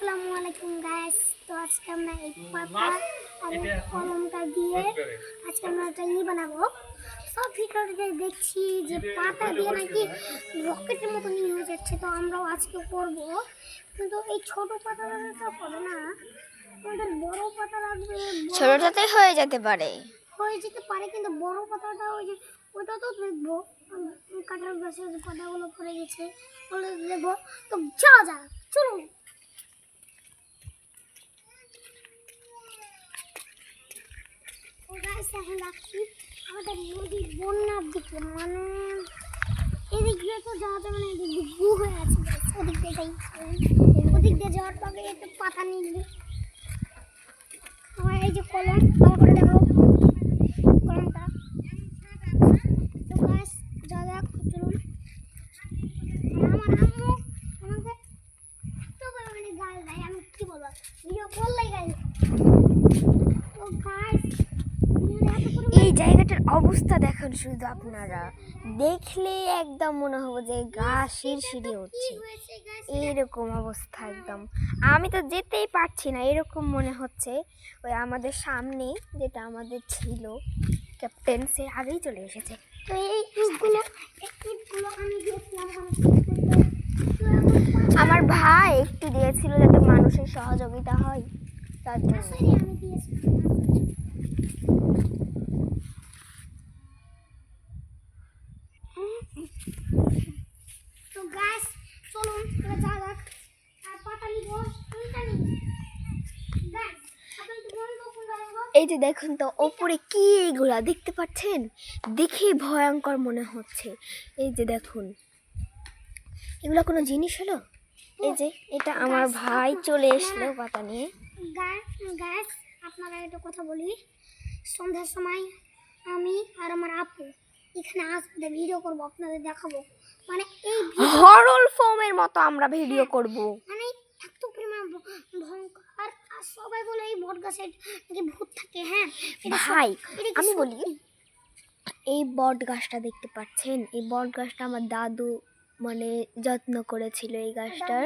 আসসালামু আলাইকুম গাইস। তো আজকে আমরা এই পাতা আর কলমটা দিয়ে আজকে আমরা একটা বানাবো। সব ভিডিওতে দেখছি যে পাতা দিয়ে নাকি রকেটের মতো হয়ে যাচ্ছে, তো আমরাও আজকে করব। কিন্তু এই ছোট পাতাটা তো হবে না, আমাদের বড় পাতা লাগবে। ছোটটাতে হয়ে যেতে পারে, কিন্তু বড় পাতাটা ওইটা তো দেখবো। কাঁঠাল গাছের পাতাগুলো পড়ে গেছে, ওগুলো দেখবো। তো যাওয়া যাক, চলুন। এখন রাখছি আমাদের নদীর বন্যার দিকে, মানে এদিক দিয়ে তো যাওয়া যাবে না, এদিক দিয়ে ভু হয়ে আছে। ওদিক দিয়ে যাই, ওদিক দিয়ে যাওয়ার পরে একটু পাতা নিয়ে আমার এই যে কলম, ভালো করে দেখো কলমটা। তো গাছ যা যাক, চলুন। আমার আম্মু আমাকে এত পরিমাণে গাল দেয়, আমি কি বলবো, ভিডিও করলেই গাল। তো গাছ এই জায়গাটার অবস্থা দেখেন শুধু আপনারা, দেখলে একদম মনে হবে যে গা শিরশিরে উঠছে। এইরকম অবস্থা একদম, আমি তো যেতেই পারছি না, এরকম মনে হচ্ছে। ওই আমাদের সামনে যেটা আমাদের ছিল ক্যাপ্টেন, সে আগেই চলে এসেছে। তো এই ইটগুলো আমি দিয়েছিলাম, আমার ভাই একটু দিয়েছিল যাতে মানুষের সহযোগিতা হয়, তার জন্য। আমি দিয়েছিলাম। তো গাছ চলুন যা যাক, আর পাতা নিব, কোনটা নিব গাছ? আপনি তো বলুন কোনটা নিব। এই যে দেখুন তো ওপরে কি এগুলা দেখতে পাচ্ছেন, দেখে ভয়ঙ্কর মনে হচ্ছে। এই যে দেখুন, এগুলা কোনো জিনিস হলো? এই যে এটা আমার ভাই চলে এসলো পাতা নিয়ে। গাছ আপনারা একটা কথা বলি, সন্ধ্যার সময় আমি আর আমার আপু এখানে আসবে, ভিডিও করব, আপনাদের দেখাবো। মানে এই হরর ফর্মের মতো আমরা ভিডিও করব। মানে এত পরিমাণ ভয়ঙ্কর। আর সবাই বলে এই বট গাছে নাকি ভূত থাকে। হ্যাঁ ভাই আমি বলি, এই বট গাছটা দেখতে পাচ্ছেন, এই বট গাছটা আমার দাদু মানে যত্ন করেছিল। এই গাছটার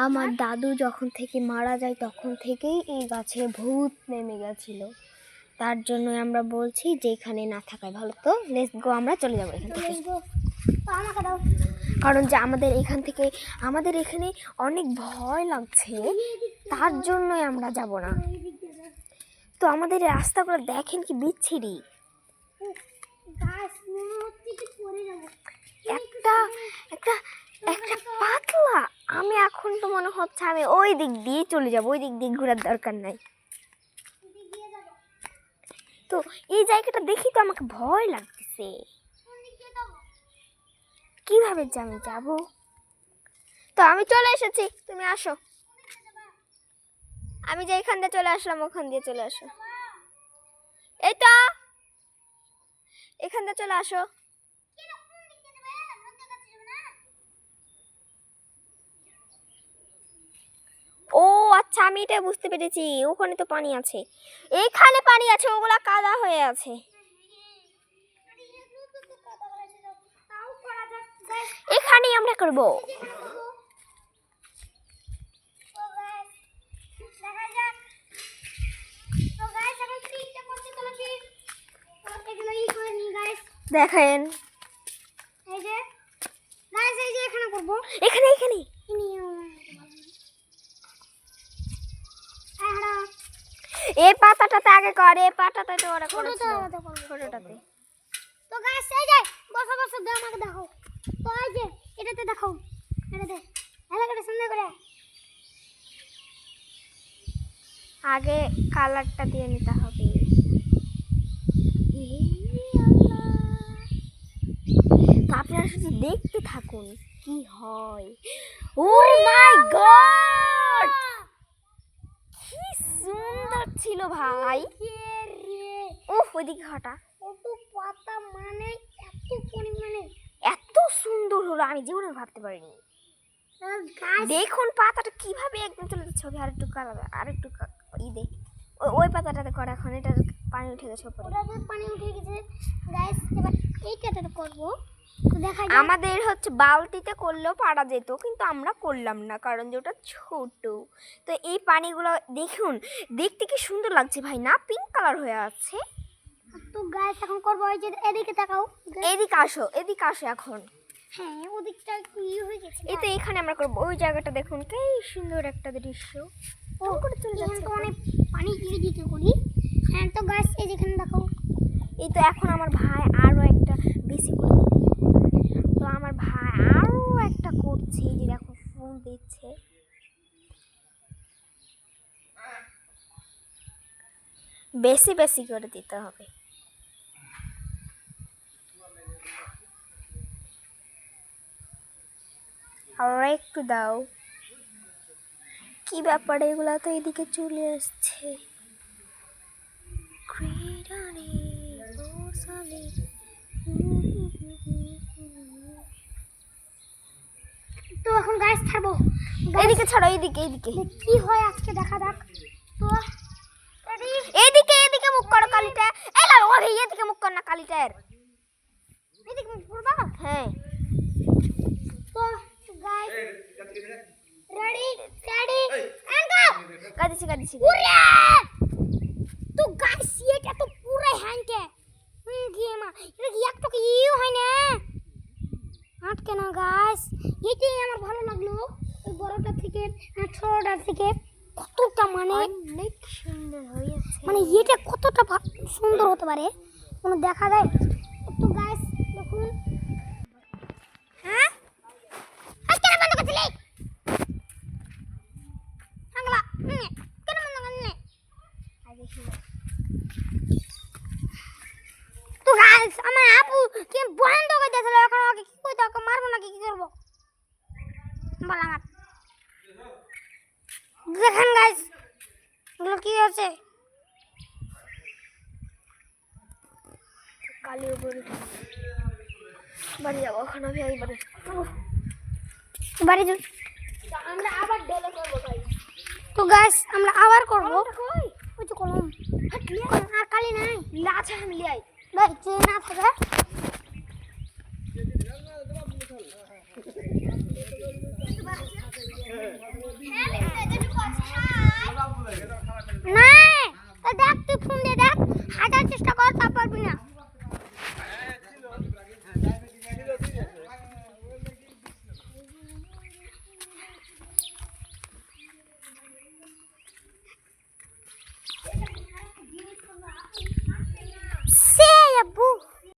আমার দাদু যখন থেকে মারা যায় তখন থেকেই এই গাছে ভূত নেমে গেছিল। তার জন্যই আমরা বলছি যে এখানে না থাকাই ভালো। তো লেটস গো, আমরা চলে যাবো এখান থেকে। কারণ যে আমাদের এখানে অনেক ভয় লাগছে, তার জন্যই আমরা যাব না। তো আমাদের রাস্তাগুলো দেখেন কি বিচ্ছিরি, একটা একটা একটা পাতলা। আমি এখন তো মনে হচ্ছে আমি ওই দিক দিয়ে চলে যাব, ওই দিক দিয়ে ঘোরার দরকার নাই। তো এই জায়গাটা দেখি তো আমাকে ভয় লাগতেছে, কিভাবে যে আমি যাব? তো আমি চলে এসেছি, তুমি আসো। আমি যে এখান দিয়ে চলে আসলাম, ওখান দিয়ে চলে আসো। এই তো এখান দিয়ে চলে আসো। ও আচ্ছা, আমি এটা বুঝতে পেরেছি, ওখানে তো পানি আছে, এখানে পানি আছে, ওগুলা কাদা হয়ে আছে। এখানেই আমরা করব। দেখেন এই যে গাইস, এই যে এখানে করব, এখানে এখানে এই পাতাটাতে আগে করে, এই পাতাটাতে ওরা করেছিল ছোটটাতে। তো গাইস এই যে বসো বসো, দাও আমাকে দেখো। তো এই যে এটাতে দেখো, এটাতে এলাকাটা সুন্দর করে আগে কালারটা দিয়ে নিতে হবে। তো আপনারা শুধু দেখতে থাকুন কি হয়। ও মাই গড, কি সুন্দর ছিল ভাই। উফ, ওইদিকে হটা। কত পাতা, মানে এত পরিমাণে এত সুন্দর হলো, আমি জীবনে ভাবতে পারিনি। দেখুন পাতাটা কিভাবে একদম চলে যাচ্ছে। ওকে আরেকটু কালার, আরেকটু দে। ওই পাতাটাতে কর, এখন এটা পানি উঠে গেছে উপরে। ওটাতে পানি উঠে গেছে গাইস। এবার এইটাতে করব, তো দেখা যাক। আমাদের হচ্ছে বালতিতে করলেও পারা যেত, কিন্তু আমরা করলাম না কারণ যে ওটা ছোট। তো এই পানিগুলো দেখুন, দেখতে কি সুন্দর লাগছে ভাই না, পিঙ্ক কালার হয়ে আছে। তো গাইস এখন করবো ওই যে এদিকে তাকাও। এদিকে আসো, এদিকে আসো এখন। হ্যাঁ ওদিকটা একটু হয়ে গেছে। এই তো এখানে আমরা করবো, ওই জায়গাটা দেখুন কি সুন্দর একটা দৃশ্য। ও করে চলে যাচ্ছে তো অনেক পানি দিয়ে দিতে করি। হ্যাঁ তো গাইস এই যেখানে দেখো। এই তো এখন আমার ভাই আরো একটা বেশি করে দিবে। তো আমার ভাই আরো একটা করছে, এই যে দেখো ফোন দিচ্ছে। বেশি বেশি করে দিতে হবে। আর একটু দাও। কি ব্যাপার, এগুলা তো এদিকে চলে আসছে। তো এখন গাইস ছাড়বো। এদিকে ছাড়ো, এইদিকে এইদিকে কি হয় আজকে দেখা যাক। তো রেডি এইদিকে এইদিকে মুখ করো কালিটা। এই লাগো ভাই, এদিকে মুখ কর না কালিটার। এদিকে করবা। হ্যাঁ তো guys ready study and go. কাঁদিছি কাঁদিছি। উরে তো গাইস এটা তো পুরো হ্যাংকে গেমা এটা কি একটু কি হয় না আটকে না গাইস। এটাই আমার ভালো লাগলো ওই বড়টা থেকে ছোটটা থেকে কতটা মানে অনেক সুন্দর হয়েছে। মানে এটা কতটা সুন্দর হতে পারে কোনো দেখা যায়। তো গাইস দেখুন। হ্যাঁ কেন বন্ধ করছিলি আগলা কেন বন্ধ করলি। তো গাইস আমার আপু কি বন্ধ করে দিয়েছিল, এখন ওকে কি কইতে ওকে মারবো নাকি কি করবো বল আমার। দেখেন গাইস এগুলো কি আছে। কালি উপরে বাড়ি যাবো এখন আমি, এইবারে বাড়ি যাই আমরা আবার ডেলে করবো ভাই। তো গাইস আমরা আবার করবো। কই ওই যে কলম আর কালি নাই আছে, আমি লিয়াই। ভাই যে না থাকে